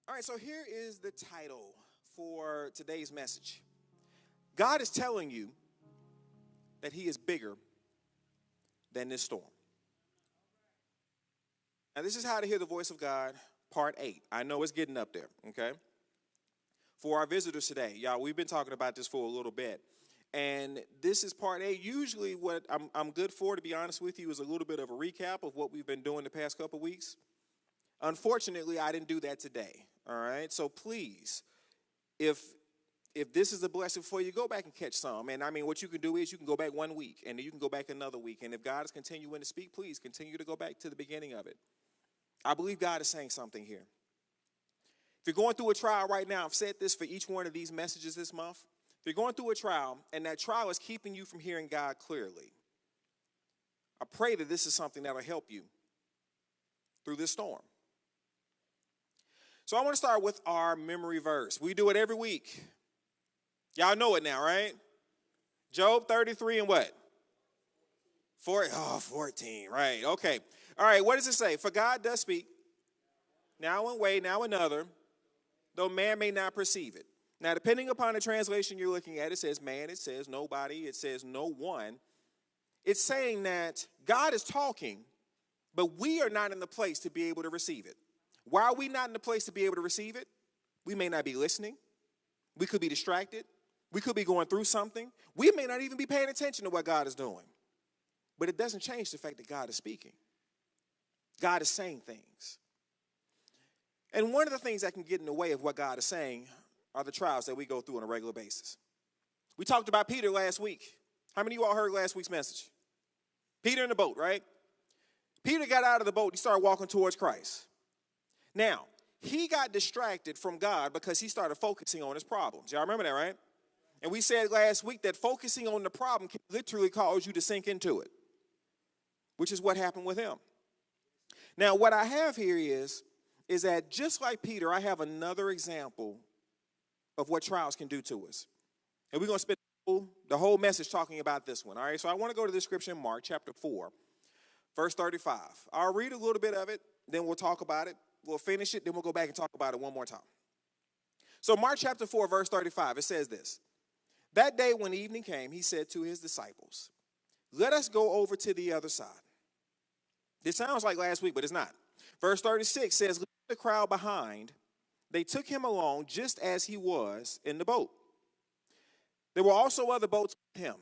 All right, so here is the title for today's message. God is telling you that he is bigger than this storm. Now, this is how to hear the voice of God, part 8. I know it's getting up there, okay? For our visitors today, y'all, we've been talking about this for a little bit. And this is part 8. Usually what I'm good for, to be honest with you, is a little bit of a recap of what we've been doing the past couple weeks. Unfortunately, I didn't do that today, all right? So please, if this is a blessing for you, go back and catch some. And I mean, what you can do is you can go back 1 week, and then you can go back another week. And if God is continuing to speak, please continue to go back to the beginning of it. I believe God is saying something here. If you're going through a trial right now, I've said this for each one of these messages this month. If you're going through a trial, and that trial is keeping you from hearing God clearly, I pray that this is something that will help you through this storm. So I want to start with our memory verse. We do it every week. Y'all know it now, right? Job 33 and what? 14, right. Okay. All right, what does it say? For God does speak, now one way, now another, though man may not perceive it. Now, depending upon the translation you're looking at, it says man, it says nobody, it says no one. It's saying that God is talking, but we are not in the place to be able to receive it. Why are we not in the place to be able to receive it? We may not be listening. We could be distracted. We could be going through something. We may not even be paying attention to what God is doing. But it doesn't change the fact that God is speaking. God is saying things. And one of the things that can get in the way of what God is saying are the trials that we go through on a regular basis. We talked about Peter last week. How many of you all heard last week's message? Peter in the boat, right? Peter got out of the boat. He started walking towards Christ. Now, he got distracted from God because he started focusing on his problems. Y'all remember that, right? And we said last week that focusing on the problem can literally cause you to sink into it, which is what happened with him. Now, what I have here is that just like Peter, I have another example of what trials can do to us. And we're going to spend the whole message talking about this one, all right? So I want to go to the scripture in Mark chapter 4, verse 35. I'll read a little bit of it, then we'll talk about it. We'll finish it, then we'll go back and talk about it one more time. So Mark chapter 4, verse 35, it says this. That day when evening came, he said to his disciples, let us go over to the other side. This sounds like last week, but it's not. Verse 36 says, leaving the crowd behind, they took him along just as he was in the boat. There were also other boats with him.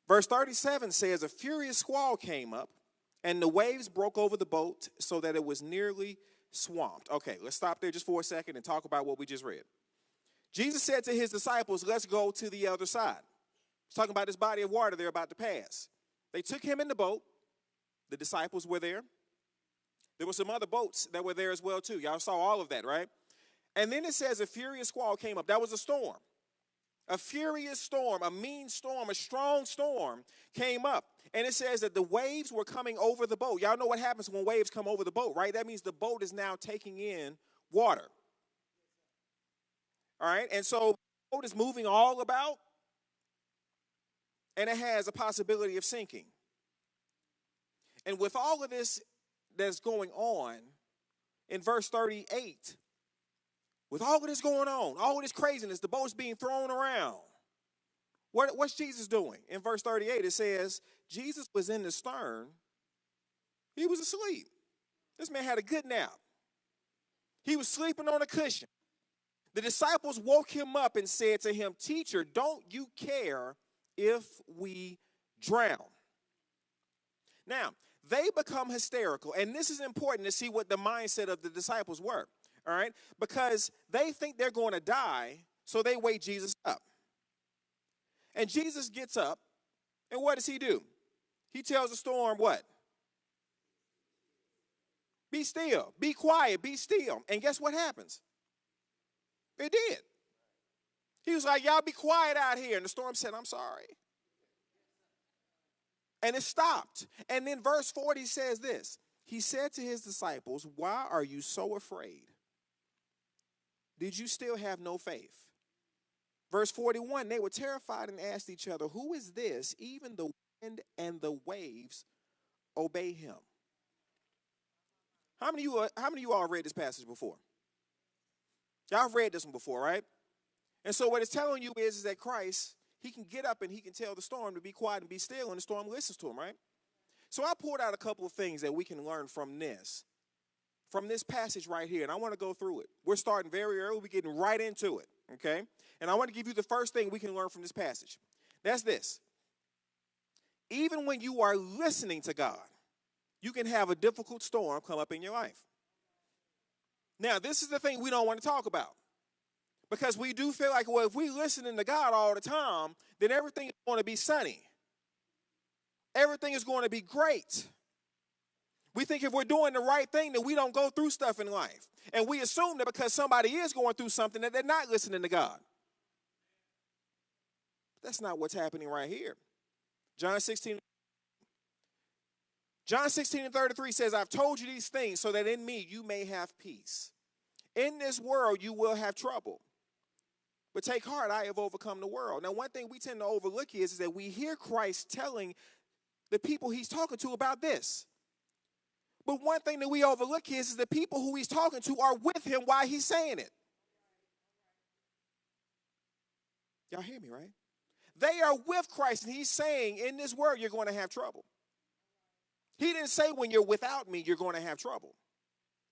Verse 37 says, a furious squall came up, and the waves broke over the boat so that it was nearly swamped. Okay, let's stop there just for a second and talk about what we just read. Jesus said to his disciples, let's go to the other side. He's talking about this body of water they're about to pass. They took him in the boat. The disciples were there. There were some other boats that were there as well, too. Y'all saw all of that, right? And then it says a furious squall came up. That was a storm. A furious storm, a mean storm, a strong storm came up. And it says that the waves were coming over the boat. Y'all know what happens when waves come over the boat, right? That means the boat is now taking in water. All right? And so the boat is moving all about, and it has a possibility of sinking. And with all of this that's going on, in verse 38, with all of this going on, all of this craziness, the boat's being thrown around, what's Jesus doing? In verse 38, it says, Jesus was in the stern. He was asleep. This man had a good nap. He was sleeping on a cushion. The disciples woke him up and said to him, teacher, don't you care if we drown? Now, they become hysterical, and this is important to see what the mindset of the disciples were, all right? Because they think they're going to die, so they wake Jesus up. And Jesus gets up, and what does he do? He tells the storm what? Be still, be quiet, be still. And guess what happens? It did. He was like, y'all be quiet out here. And the storm said, I'm sorry. And it stopped. And then verse 40 says this. He said to his disciples, why are you so afraid? Did you still have no faith? Verse 41, they were terrified and asked each other, who is this? Even the wind and the waves obey him. How many of you all read this passage before? Y'all have read this one before, right? And so what it's telling you is that Christ, he can get up and he can tell the storm to be quiet and be still, and the storm listens to him, right? So I pulled out a couple of things that we can learn from this passage right here, and I want to go through it. We're starting very early. We're getting right into it, okay? And I want to give you the first thing we can learn from this passage. That's this. Even when you are listening to God, you can have a difficult storm come up in your life. Now, this is the thing we don't want to talk about. Because we do feel like, well, if we listening to God all the time, then everything is going to be sunny. Everything is going to be great. We think if we're doing the right thing, that we don't go through stuff in life. And we assume that because somebody is going through something that they're not listening to God. That's not what's happening right here. John 16:33 says, I've told you these things so that in me you may have peace. In this world you will have trouble. But take heart, I have overcome the world. Now, one thing we tend to overlook is that we hear Christ telling the people he's talking to about this. But one thing that we overlook is the people who he's talking to are with him while he's saying it. Y'all hear me, right? They are with Christ, and he's saying, in this world, you're going to have trouble. He didn't say when you're without me, you're going to have trouble.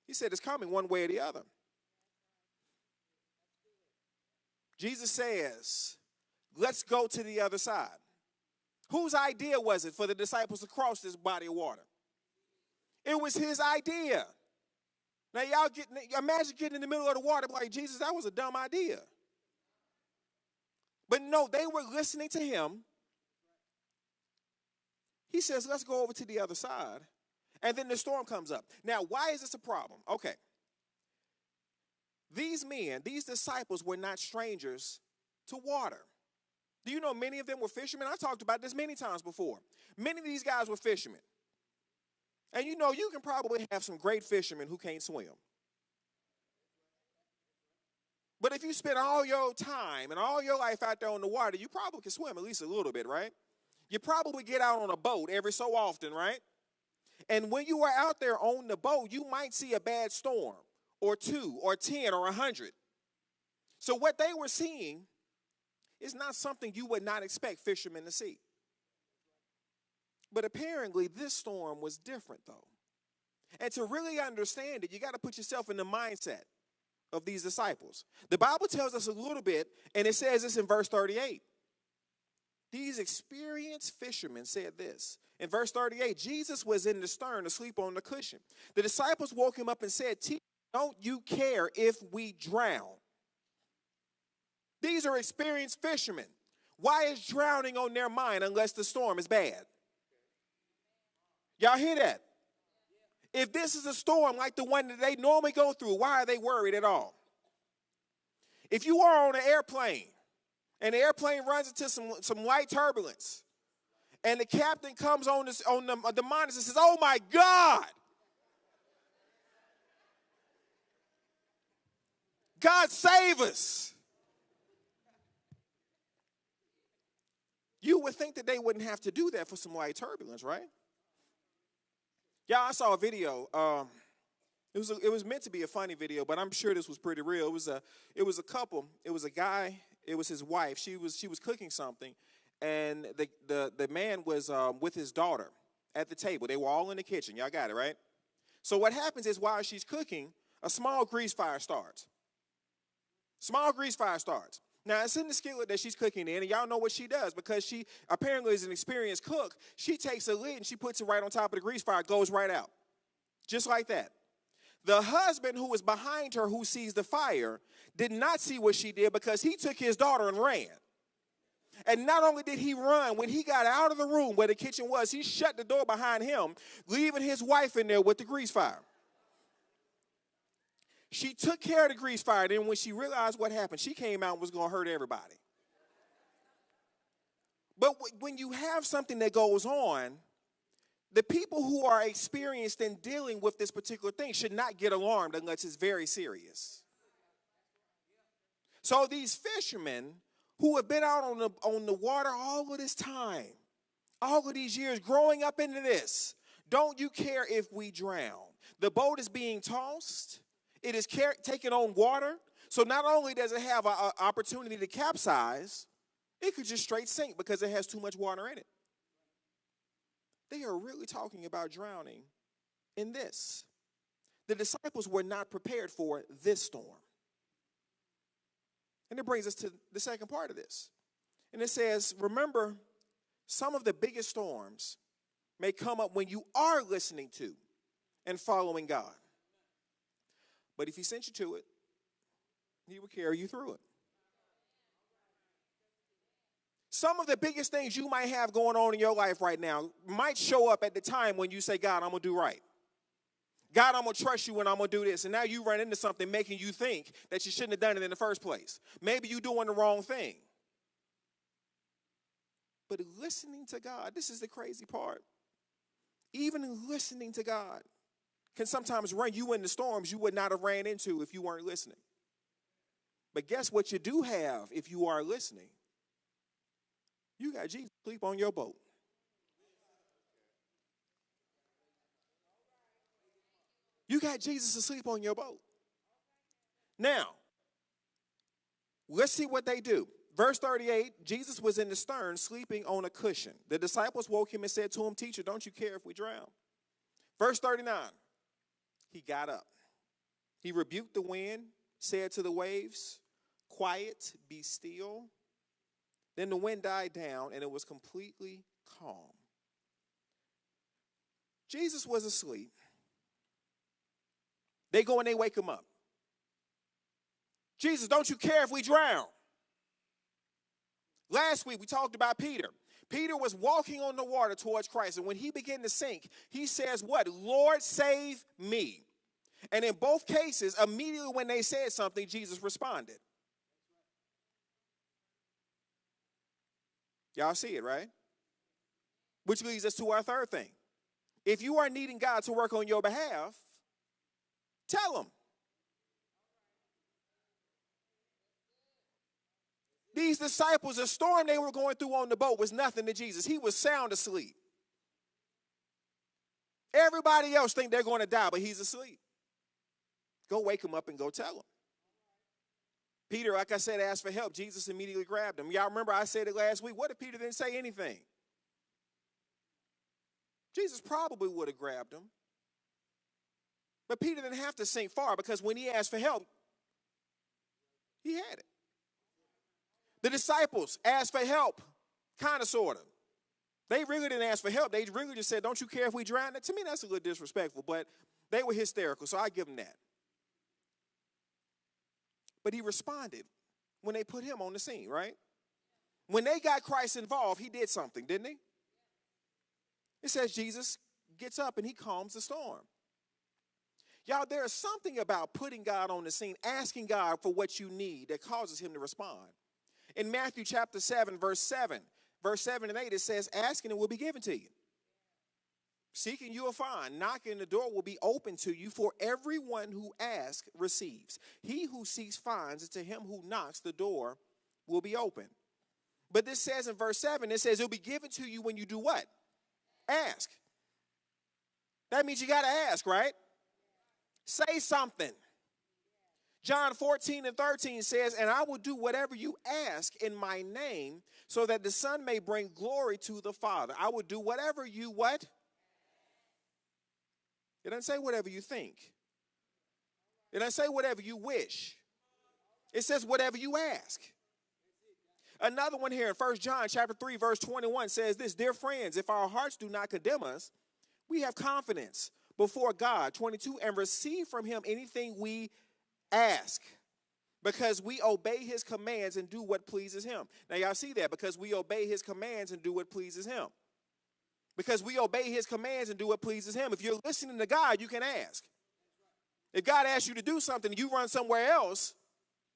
He said it's coming one way or the other. Jesus says, let's go to the other side. Whose idea was it for the disciples to cross this body of water? It was his idea. Now, imagine getting in the middle of the water like, Jesus, that was a dumb idea. But no, they were listening to him. He says, let's go over to the other side. And then the storm comes up. Now, why is this a problem? Okay. These men, these disciples were not strangers to water. Do you know many of them were fishermen? I talked about this many times before. Many of these guys were fishermen. And you know, you can probably have some great fishermen who can't swim. But if you spend all your time and all your life out there on the water, you probably can swim at least a little bit, right? You probably get out on a boat every so often, right? And when you are out there on the boat, you might see a bad storm, or 2, or 10, or 100. So what they were seeing is not something you would not expect fishermen to see. But apparently this storm was different, though. And to really understand it, you got to put yourself in the mindset of these disciples. The Bible tells us a little bit, and it says this in verse 38. These experienced fishermen said this. In verse 38, Jesus was in the stern asleep on the cushion. The disciples woke him up and said, Teacher, don't you care if we drown? These are experienced fishermen. Why is drowning on their mind unless the storm is bad? Y'all hear that? If this is a storm like the one that they normally go through, why are they worried at all? If you are on an airplane and the airplane runs into some light turbulence and the captain comes on the monitor and says, oh my God, God save us. You would think that they wouldn't have to do that for some light turbulence, right? Yeah, I saw a video. It was meant to be a funny video, but I'm sure this was pretty real. It was a couple. It was a guy. It was his wife. She was cooking something, and the man was with his daughter at the table. They were all in the kitchen. Y'all got it, right? So what happens is while she's cooking, a small grease fire starts. Small grease fire starts. Now, it's in the skillet that she's cooking in, and y'all know what she does because she apparently is an experienced cook. She takes a lid and she puts it right on top of the grease fire. It goes right out. Just like that. The husband who was behind her who sees the fire did not see what she did because he took his daughter and ran. And not only did he run, when he got out of the room where the kitchen was, he shut the door behind him, leaving his wife in there with the grease fire. She took care of the grease fire. Then when she realized what happened, she came out and was going to hurt everybody. But when you have something that goes on, the people who are experienced in dealing with this particular thing should not get alarmed unless it's very serious. So these fishermen who have been out on the water all of this time, all of these years growing up into this, don't you care if we drown? The boat is being tossed. It is taking on water. So not only does it have an opportunity to capsize, it could just straight sink because it has too much water in it. They are really talking about drowning in this. The disciples were not prepared for this storm. And it brings us to the second part of this. And it says, remember, some of the biggest storms may come up when you are listening to and following God. But if he sent you to it, he will carry you through it. Some of the biggest things you might have going on in your life right now might show up at the time when you say, God, I'm going to do right. God, I'm going to trust you when I'm going to do this. And now you run into something making you think that you shouldn't have done it in the first place. Maybe you're doing the wrong thing. But listening to God, this is the crazy part. Even listening to God can sometimes run you into storms you would not have ran into if you weren't listening. But guess what you do have if you are listening? You got Jesus asleep on your boat. You got Jesus asleep on your boat. Now, let's see what they do. Verse 38, Jesus was in the stern sleeping on a cushion. The disciples woke him and said to him, Teacher, don't you care if we drown? Verse 39, he got up. He rebuked the wind, said to the waves, Quiet, be still. Then the wind died down and it was completely calm. Jesus was asleep. They go and they wake him up. Jesus, don't you care if we drown? Last week we talked about Peter. Peter was walking on the water towards Christ, and when he began to sink, he says what? Lord, save me. And in both cases, immediately when they said something, Jesus responded. Y'all see it, right? Which leads us to our third thing. If you are needing God to work on your behalf, tell him. These disciples, the storm they were going through on the boat was nothing to Jesus. He was sound asleep. Everybody else think they're going to die, but he's asleep. Go wake him up and go tell him. Peter, like I said, asked for help. Jesus immediately grabbed him. Y'all remember I said it last week. What if Peter didn't say anything? Jesus probably would have grabbed him. But Peter didn't have to sink far because when he asked for help, he had it. The disciples asked for help, kind of, sort of. They really didn't ask for help. They really just said, don't you care if we drown? To me, that's a little disrespectful, but they were hysterical, so I give them that. But he responded when they put him on the scene, right? When they got Christ involved, he did something, didn't he? It says Jesus gets up and he calms the storm. Y'all, there is something about putting God on the scene, asking God for what you need that causes him to respond. In Matthew chapter 7, verse 7 and 8, it says, ask and it will be given to you. Seeking you will find. Knocking, the door will be open to you. For everyone who asks receives. He who seeks finds. And to him who knocks, the door will be open. But this says in verse 7, it says it will be given to you when you do what? Ask. That means you got to ask, right? Say something. John 14 and 13 says, and I will do whatever you ask in my name so that the Son may bring glory to the Father. I will do whatever you what? It doesn't say whatever you think. It doesn't say whatever you wish. It says whatever you ask. Another one here in 1 John chapter 3, verse 21 says this, dear friends, if our hearts do not condemn us, we have confidence before God, 22, and receive from him anything we ask, because we obey his commands and do what pleases him. Now y'all see that, because we obey his commands and do what pleases him. Because we obey his commands and do what pleases him. If you're listening to God, you can ask. If God asks you to do something and you run somewhere else,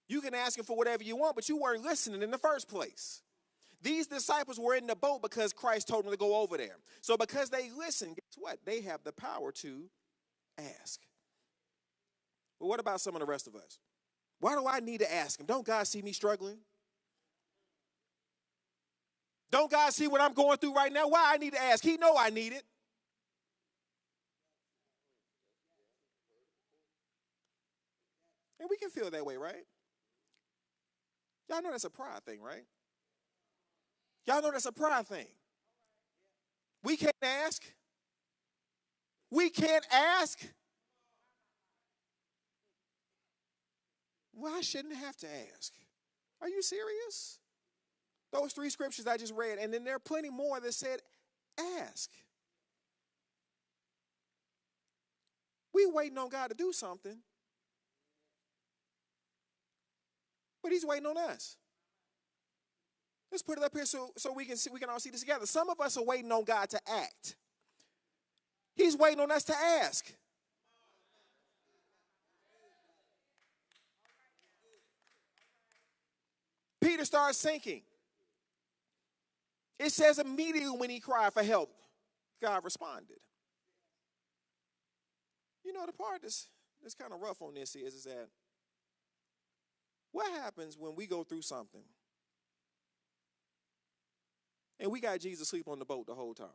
you can ask him for whatever you want, but you weren't listening in the first place. These disciples were in the boat because Christ told them to go over there. So because they listened, guess what? They have the power to ask. But what about some of the rest of us? Why do I need to ask him? Don't God see me struggling? Don't God see what I'm going through right now? Why I need to ask? He know I need it. And we can feel that way, right? Y'all know that's a pride thing, right? Y'all know that's a pride thing. We can't ask. We can't ask. Well, I shouldn't have to ask. Are you serious? Those 3 scriptures I just read, and then there are plenty more that said, ask. We waiting on God to do something, but he's waiting on us. Let's put it up here so we can all see this together. Some of us are waiting on God to act. He's waiting on us to ask. Peter starts sinking. It says immediately when he cried for help, God responded. You know, the part that's kind of rough on this is that what happens when we go through something and we got Jesus asleep on the boat the whole time?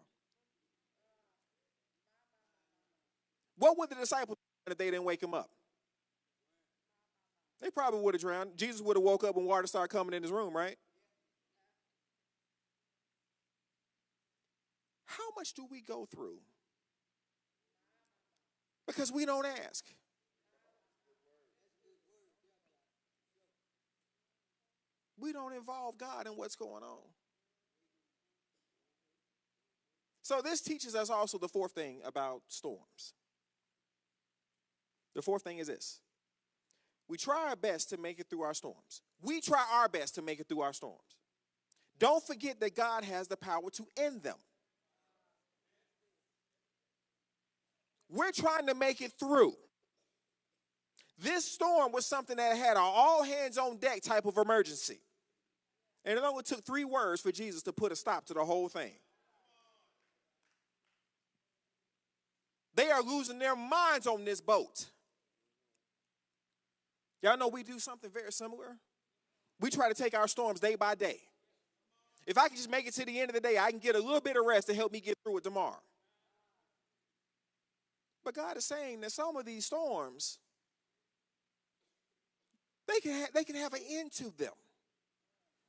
What would the disciples do if they didn't wake him up? They probably would have drowned. Jesus would have woke up when water started coming in his room, right? How much do we go through? Because we don't ask. We don't involve God in what's going on. So this teaches us also the 4th thing about storms. The 4th thing is this. We try our best to make it through our storms. We try our best to make it through our storms. Don't forget that God has the power to end them. We're trying to make it through. This storm was something that had an all hands on deck type of emergency. And it only took 3 words for Jesus to put a stop to the whole thing. They are losing their minds on this boat. Y'all know we do something very similar. We try to take our storms day by day. If I can just make it to the end of the day, I can get a little bit of rest to help me get through it tomorrow. But God is saying that some of these storms, they can have an end to them.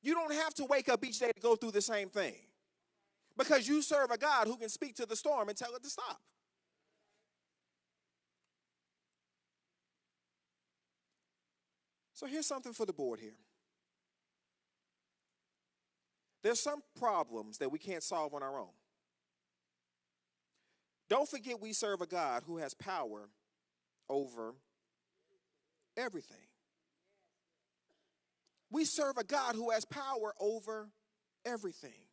You don't have to wake up each day to go through the same thing. Because you serve a God who can speak to the storm and tell it to stop. So here's something for the board here. There's some problems that we can't solve on our own. Don't forget we serve a God who has power over everything. We serve a God who has power over everything.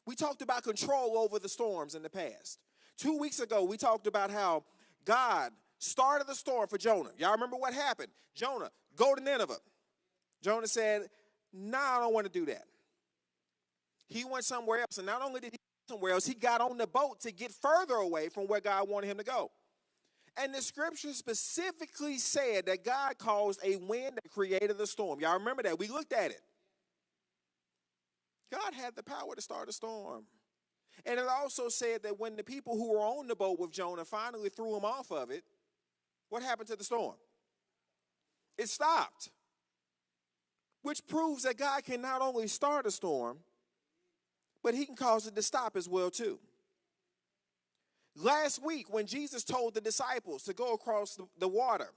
We talked about control over the storms in the past. 2 weeks ago, we talked about how God started the storm for Jonah. Y'all remember what happened? Jonah, go to Nineveh. Jonah said, I don't want to do that. He went somewhere else, and not only did he go somewhere else, he got on the boat to get further away from where God wanted him to go. And the scripture specifically said that God caused a wind that created the storm. Y'all remember that? We looked at it. God had the power to start a storm. And it also said that when the people who were on the boat with Jonah finally threw him off of it, what happened to the storm? It stopped. Which proves that God can not only start a storm, but he can cause it to stop as well too. Last week when Jesus told the disciples to go across the water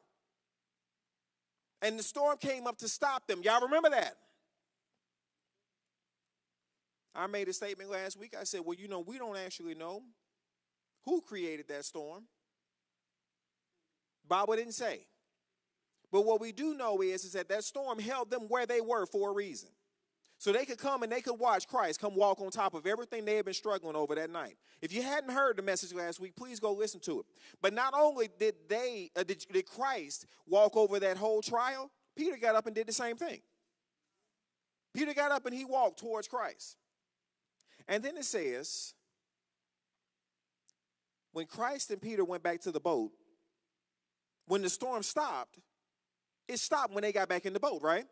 and the storm came up to stop them, y'all remember that? I made a statement last week. I said, well, we don't actually know who created that storm. Bible didn't say. But what we do know is that storm held them where they were for a reason. So they could come and they could watch Christ come walk on top of everything they had been struggling over that night. If you hadn't heard the message last week, please go listen to it. But not only did did Christ walk over that whole trial, Peter got up and did the same thing. Peter got up and he walked towards Christ. And then it says, when Christ and Peter went back to the boat, when the storm stopped, it stopped when they got back in the boat, right?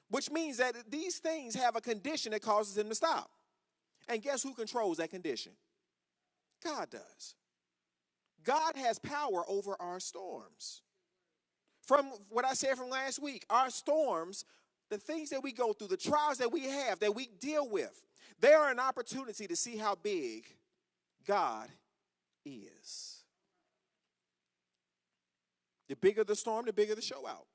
Which means that these things have a condition that causes them to stop. And guess who controls that condition? God does. God has power over our storms. From what I said from last week, our storms the things that we go through, the trials that we have, that we deal with, they are an opportunity to see how big God is. The bigger the storm, the bigger the show out.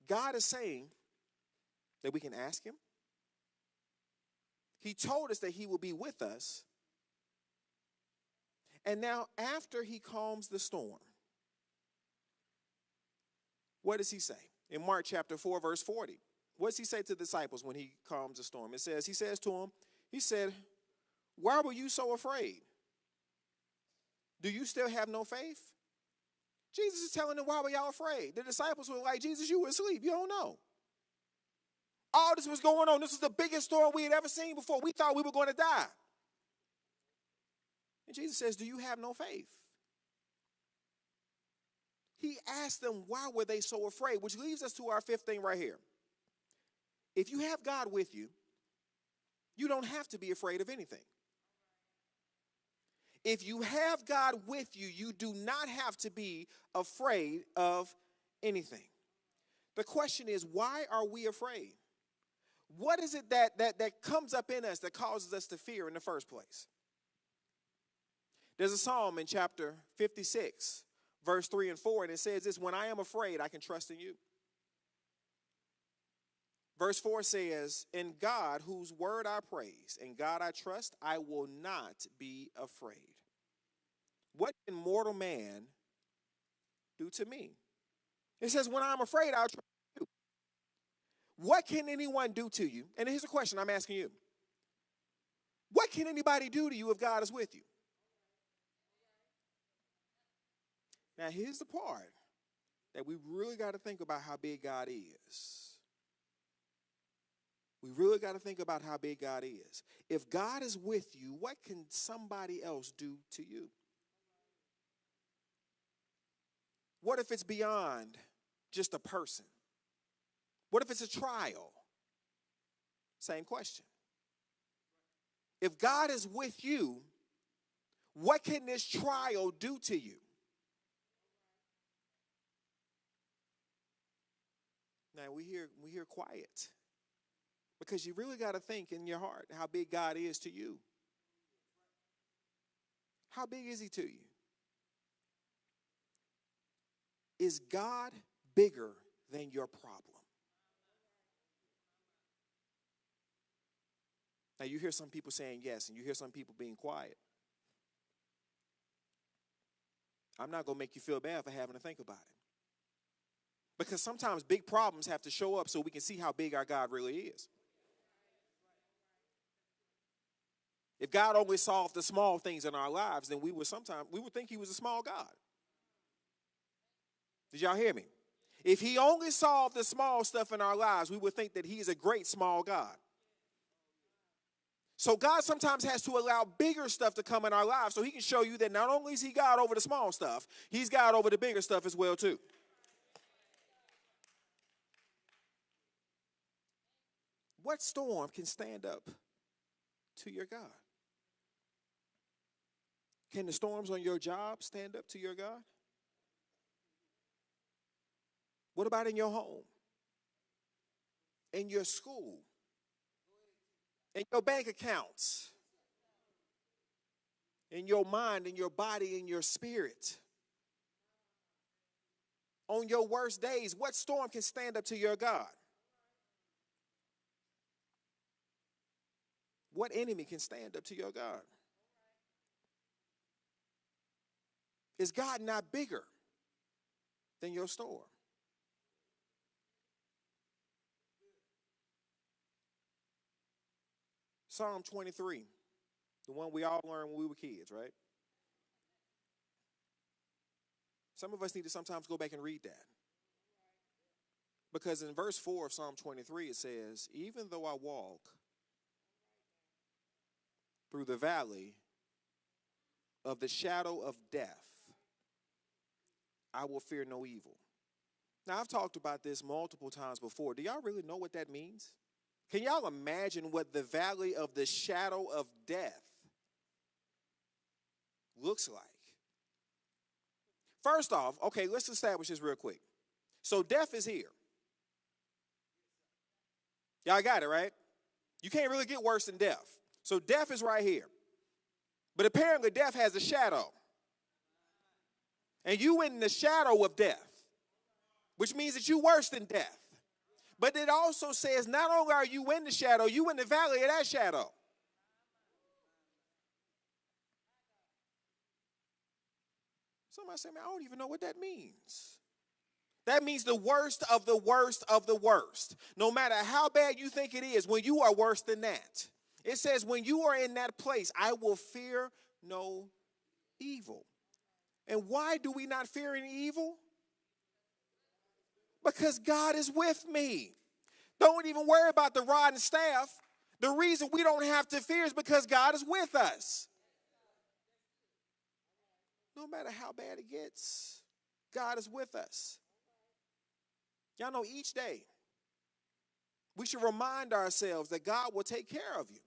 God is saying that we can ask him. He told us that he will be with us. And now after he calms the storm, what does he say? In Mark chapter 4, verse 40. What does he say to the disciples when he calms the storm? He says to them, he said, why were you so afraid? Do you still have no faith? Jesus is telling them, why were y'all afraid? The disciples were like, Jesus, you were asleep. You don't know. All this was going on. This was the biggest storm we had ever seen before. We thought we were going to die. And Jesus says, do you have no faith? He asked them, why were they so afraid? Which leads us to our fifth thing right here. If you have God with you, you don't have to be afraid of anything. If you have God with you, you do not have to be afraid of anything. The question is, why are we afraid? What is it that comes up in us that causes us to fear in the first place? There's a psalm in chapter 56, verse 3 and 4, and it says this, when I am afraid, I can trust in you. Verse 4 says, in God, whose word I praise, in God I trust, I will not be afraid. What can mortal man do to me? It says, when I'm afraid, I'll trust you. What can anyone do to you? And here's a question I'm asking you. What can anybody do to you if God is with you? Now, here's the part that we really got to think about how big God is. We really got to think about how big God is. If God is with you, what can somebody else do to you? What if it's beyond just a person? What if it's a trial? Same question. If God is with you, what can this trial do to you? Now we hear quiet. Because you really got to think in your heart how big God is to you. How big is he to you? Is God bigger than your problem? Now you hear some people saying yes, and you hear some people being quiet. I'm not going to make you feel bad for having to think about it. Because sometimes big problems have to show up so we can see how big our God really is. If God only solved the small things in our lives, then we would think he was a small God. Did y'all hear me? If he only solved the small stuff in our lives, we would think that he is a great small God. So God sometimes has to allow bigger stuff to come in our lives so he can show you that not only is he God over the small stuff, he's God over the bigger stuff as well too. What storm can stand up to your God? Can the storms on your job stand up to your God? What about in your home? In your school? In your bank accounts? In your mind, in your body, in your spirit? On your worst days, what storm can stand up to your God? What enemy can stand up to your God? Is God not bigger than your storm? Psalm 23, the one we all learned when we were kids, right? Some of us need to sometimes go back and read that. Because in verse 4 of Psalm 23, it says, even though I walk through the valley of the shadow of death, I will fear no evil. Now, I've talked about this multiple times before. Do y'all really know what that means? Can y'all imagine what the valley of the shadow of death looks like? First off, okay, let's establish this real quick. So death is here. Y'all got it, right? You can't really get worse than death. So death is right here. But apparently death has a shadow. And you in the shadow of death, which means that you're worse than death. But it also says not only are you in the shadow, you in the valley of that shadow. Somebody say, man, I don't even know what that means. That means the worst of the worst of the worst. No matter how bad you think it is, when you are worse than that. It says, when you are in that place, I will fear no evil. And why do we not fear any evil? Because God is with me. Don't even worry about the rod and staff. The reason we don't have to fear is because God is with us. No matter how bad it gets, God is with us. Y'all know each day we should remind ourselves that God will take care of you.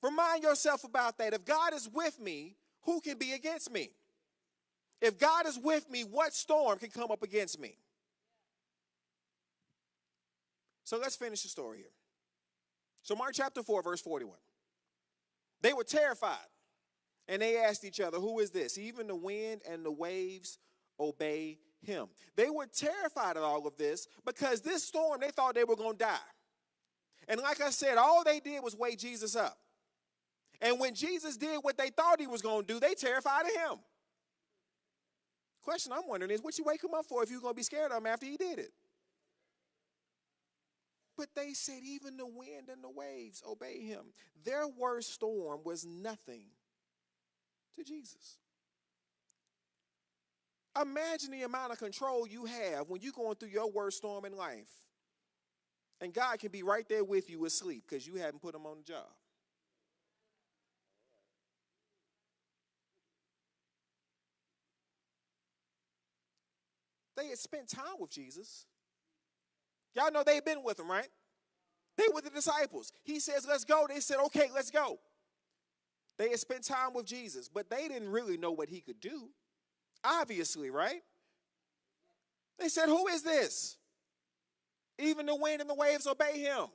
Remind yourself about that. If God is with me, who can be against me? If God is with me, what storm can come up against me? So let's finish the story here. So Mark chapter 4, verse 41. They were terrified, and they asked each other, who is this? Even the wind and the waves obey him. They were terrified of all of this because this storm, they thought they were going to die. And like I said, all they did was wake Jesus up. And when Jesus did what they thought he was going to do, they terrified of him. Question I'm wondering is, what you wake him up for if you're going to be scared of him after he did it? But they said even the wind and the waves obey him. Their worst storm was nothing to Jesus. Imagine the amount of control you have when you're going through your worst storm in life. And God can be right there with you asleep because you haven't put him on the job. They had spent time with Jesus. Y'all know they've been with him, right? They were the disciples. He says, let's go. They said, okay, let's go. They had spent time with Jesus, but they didn't really know what he could do. Obviously, right? They said, who is this? Even the wind and the waves obey him.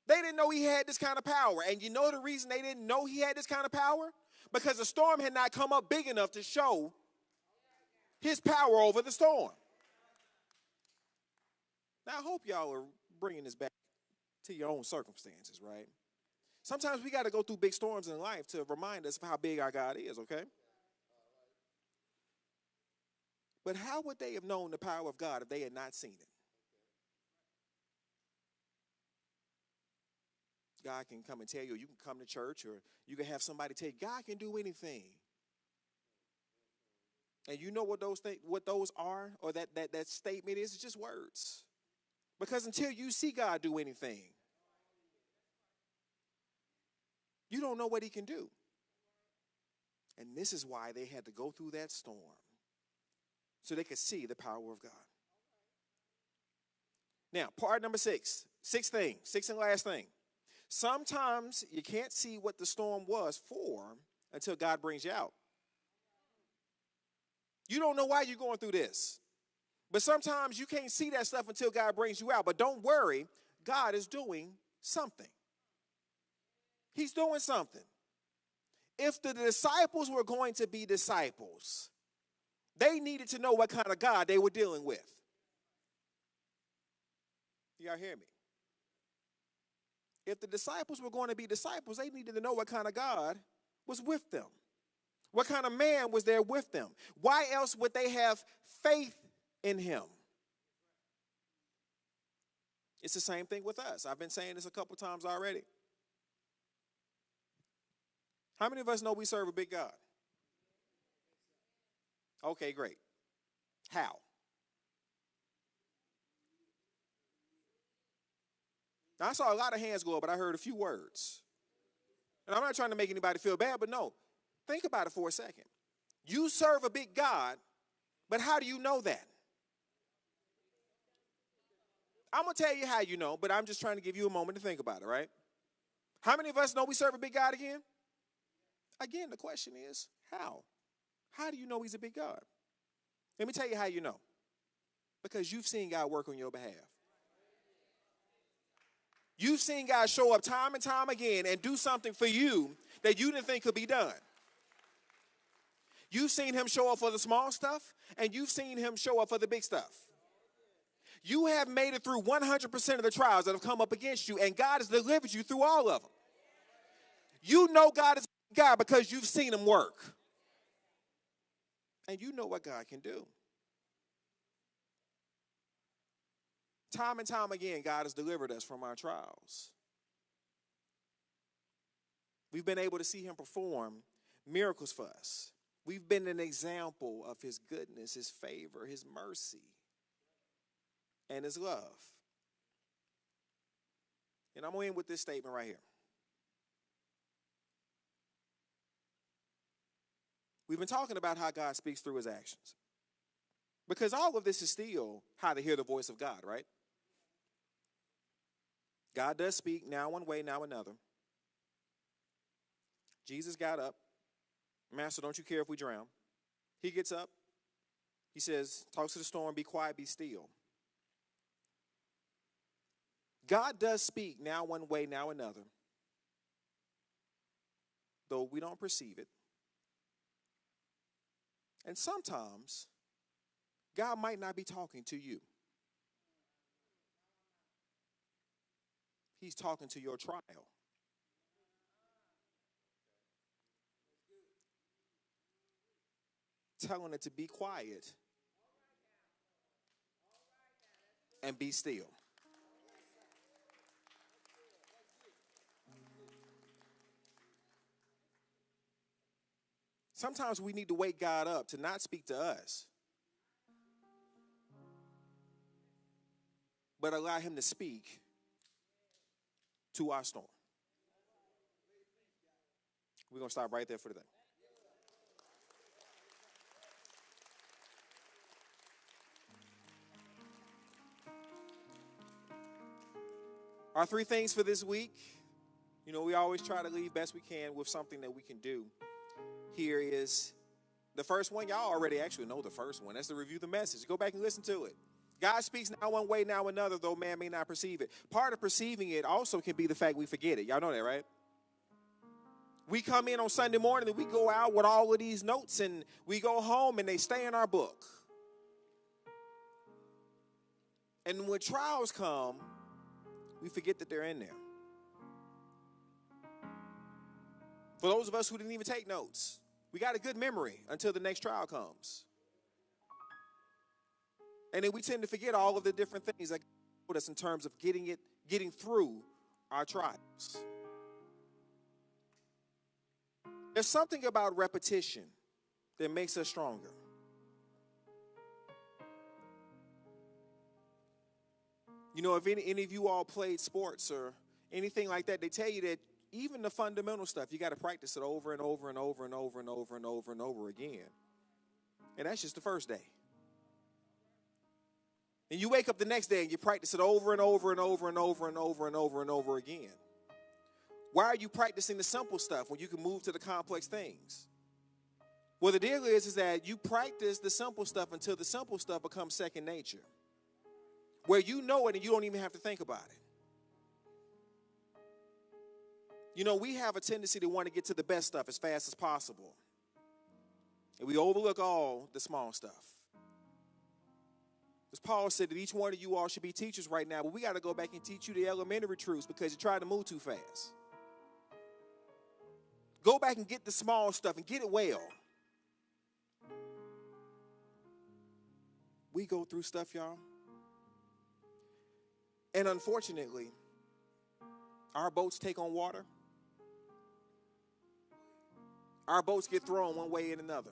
They didn't know he had this kind of power. And you know the reason they didn't know he had this kind of power? Because the storm had not come up big enough to show his power over the storm. Now, I hope y'all are bringing this back to your own circumstances, right? Sometimes we got to go through big storms in life to remind us of how big our God is, okay? But how would they have known the power of God if they had not seen it? God can come and tell you, you can come to church, or you can have somebody tell you, God can do anything. And you know what those are, or that statement is? It's just words. Because until you see God do anything, you don't know what he can do. And this is why they had to go through that storm, so they could see the power of God. Now, part number sixth and last thing. Sometimes you can't see what the storm was for until God brings you out. You don't know why you're going through this. But sometimes you can't see that stuff until God brings you out. But don't worry, God is doing something. He's doing something. If the disciples were going to be disciples, they needed to know what kind of God they were dealing with. Y'all hear me? If the disciples were going to be disciples, they needed to know what kind of God was with them. What kind of man was there with them? Why else would they have faith in him? It's the same thing with us. I've been saying this a couple times already. How many of us know we serve a big God? Okay, great. How? Now, I saw a lot of hands go up, but I heard a few words. And I'm not trying to make anybody feel bad, but no. Think about it for a second. You serve a big God, but how do you know that? I'm going to tell you how you know, but I'm just trying to give you a moment to think about it, right? How many of us know we serve a big God again? Again, the question is, how? How do you know he's a big God? Let me tell you how you know. Because you've seen God work on your behalf. You've seen God show up time and time again and do something for you that you didn't think could be done. You've seen him show up for the small stuff, and you've seen him show up for the big stuff. You have made it through 100% of the trials that have come up against you, and God has delivered you through all of them. You know God is God because you've seen him work. And you know what God can do. Time and time again, God has delivered us from our trials. We've been able to see him perform miracles for us. We've been an example of his goodness, his favor, his mercy, and his love. And I'm going to end with this statement right here. We've been talking about how God speaks through his actions. Because all of this is still how to hear the voice of God, right? God does speak, now one way, now another. Jesus got up. Master, don't you care if we drown? He gets up. He says, talks to the storm, be quiet, be still. God does speak, now one way, now another. Though we don't perceive it. And sometimes, God might not be talking to you. He's talking to your trial. Telling it to be quiet and be still. Sometimes we need to wake God up to not speak to us, but allow him to speak to our storm. We're going to stop right there for today. Our 3 things for this week. You know, we always try to leave best we can with something that we can do. Here is the first one. Y'all already actually know the first one. That's to review the message. Go back and listen to it. God speaks now one way, now another, though man may not perceive it. Part of perceiving it also can be the fact we forget it. Y'all know that, right? We come in on Sunday morning and we go out with all of these notes and we go home and they stay in our book. And when trials come, we forget that they're in there. For those of us who didn't even take notes, we got a good memory until the next trial comes. And then we tend to forget all of the different things that put us in terms of getting through our trials. There's something about repetition that makes us stronger. You know, if any of you all played sports or anything like that, they tell you that even the fundamental stuff, you got to practice it over and over and over and over and over and over and over again. And that's just the first day. And you wake up the next day and you practice it over and over and over and over and over and over and over again. Why are you practicing the simple stuff when you can move to the complex things? Well, the deal is that you practice the simple stuff until the simple stuff becomes second nature. Where you know it and you don't even have to think about it. You know, we have a tendency to want to get to the best stuff as fast as possible. And we overlook all the small stuff. As Paul said that each one of you all should be teachers right now, but we got to go back and teach you the elementary truths because you tried to move too fast. Go back and get the small stuff and get it well. We go through stuff, y'all. And unfortunately, our boats take on water. Our boats get thrown one way and another.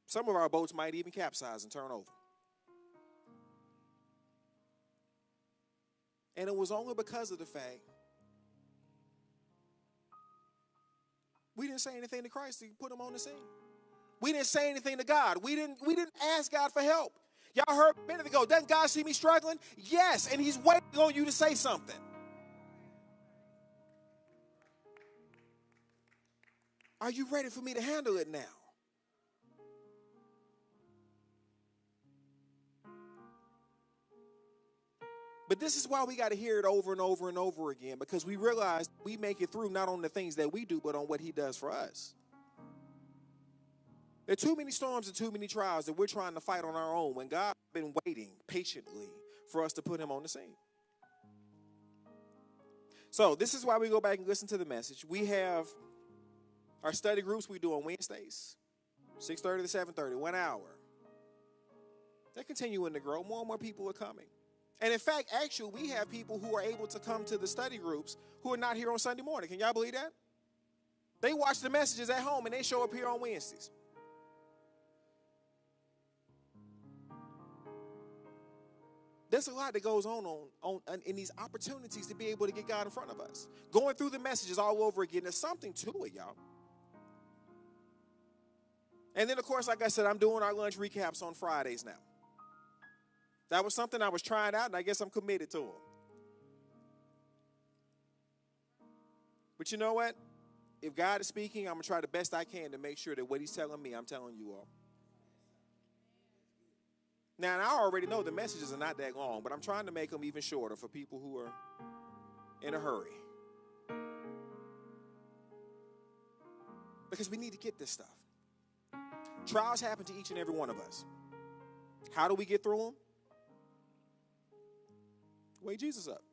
Some of our boats might even capsize and turn over. And it was only because of the fact we didn't say anything to Christ to put him on the scene. We didn't say anything to God. We didn't ask God for help. Y'all heard a minute ago, doesn't God see me struggling? Yes, and he's waiting on you to say something. Are you ready for me to handle it now? But this is why we got to hear it over and over and over again, because we realize we make it through not on the things that we do, but on what he does for us. There are too many storms and too many trials that we're trying to fight on our own when God's been waiting patiently for us to put him on the scene. So this is why we go back and listen to the message. We have our study groups we do on Wednesdays, 6:30 to 7:30, 1 hour. They're continuing to grow. More and more people are coming. And in fact, actually, we have people who are able to come to the study groups who are not here on Sunday morning. Can y'all believe that? They watch the messages at home and they show up here on Wednesdays. There's a lot that goes on in these opportunities to be able to get God in front of us. Going through the messages all over again, there's something to it, y'all. And then, of course, like I said, I'm doing our lunch recaps on Fridays now. That was something I was trying out, and I guess I'm committed to them. But you know what? If God is speaking, I'm going to try the best I can to make sure that what he's telling me, I'm telling you all. Now, and I already know the messages are not that long, but I'm trying to make them even shorter for people who are in a hurry. Because we need to get this stuff. Trials happen to each and every one of us. How do we get through them? Wake Jesus up.